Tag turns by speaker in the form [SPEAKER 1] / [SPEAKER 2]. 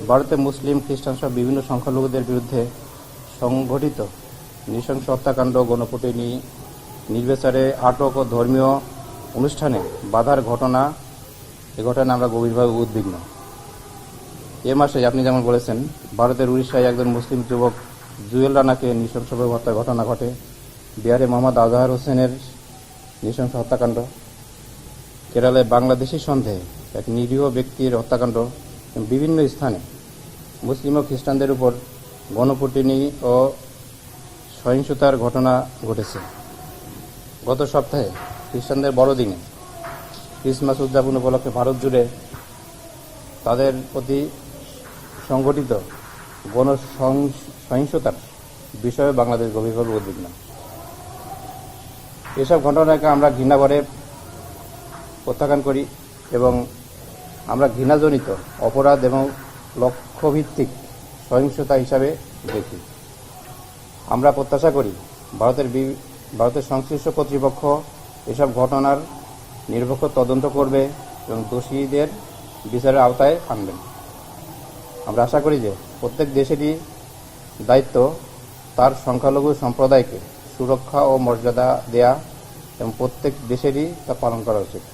[SPEAKER 1] ভারতে মুসলিম, খ্রিস্টান সহ বিভিন্ন সংখ্যালঘুদের বিরুদ্ধে সংঘটিত নৃশংস হত্যাকাণ্ড, গণপিটুনি, নির্বিচারে আটক ও ধর্মীয় অনুষ্ঠানে বাধার ঘটনা, এ ঘটনায় আমরা গভীরভাবে উদ্বিগ্ন। এ মাসে আপনি যেমন বলেছেন, ভারতের উড়িষ্যায় একজন মুসলিম যুবক জুয়েল রানাকে নৃশংসভাবে হত্যার ঘটনা ঘটে। বিহারে মোহাম্মদ আজহার হোসেনের নৃশংস হত্যাকাণ্ড, কেরালে বাংলাদেশি সন্দেহে এক নিরীহ ব্যক্তির হত্যাকাণ্ড, বিভিন্ন স্থানে মুসলিম ও খ্রিস্টানদের উপর গণপিটুনি ও সহিংসতার ঘটনা ঘটেছে। গত সপ্তাহে খ্রিস্টানদের বড়দিনে ক্রিসমাস উদযাপন উপলক্ষে ভারত জুড়ে তাদের প্রতি সংঘটিত সহিংসতার বিষয়ে বাংলাদেশ গভীরভাবে উদ্বিগ্ন। এসব ঘটনাকে আমরা ঘৃণাভরে প্রত্যাখ্যান করি এবং আমরা ঘৃণাজনিত অপরাধ এবং লক্ষ্যভিত্তিক সহিংসতা হিসাবে দেখি। আমরা প্রত্যাশা করি ভারতের সংশ্লিষ্ট কর্তৃপক্ষ এসব ঘটনার নিরপেক্ষ তদন্ত করবে এবং দোষীদের বিচারের আওতায় আনবেন। আমরা আশা করি যে প্রত্যেক দেশেরই দায়িত্ব তার সংখ্যালঘু সম্প্রদায়কে সুরক্ষা ও মর্যাদা দেয়া এবং প্রত্যেক দেশেরই তা পালন করা উচিত।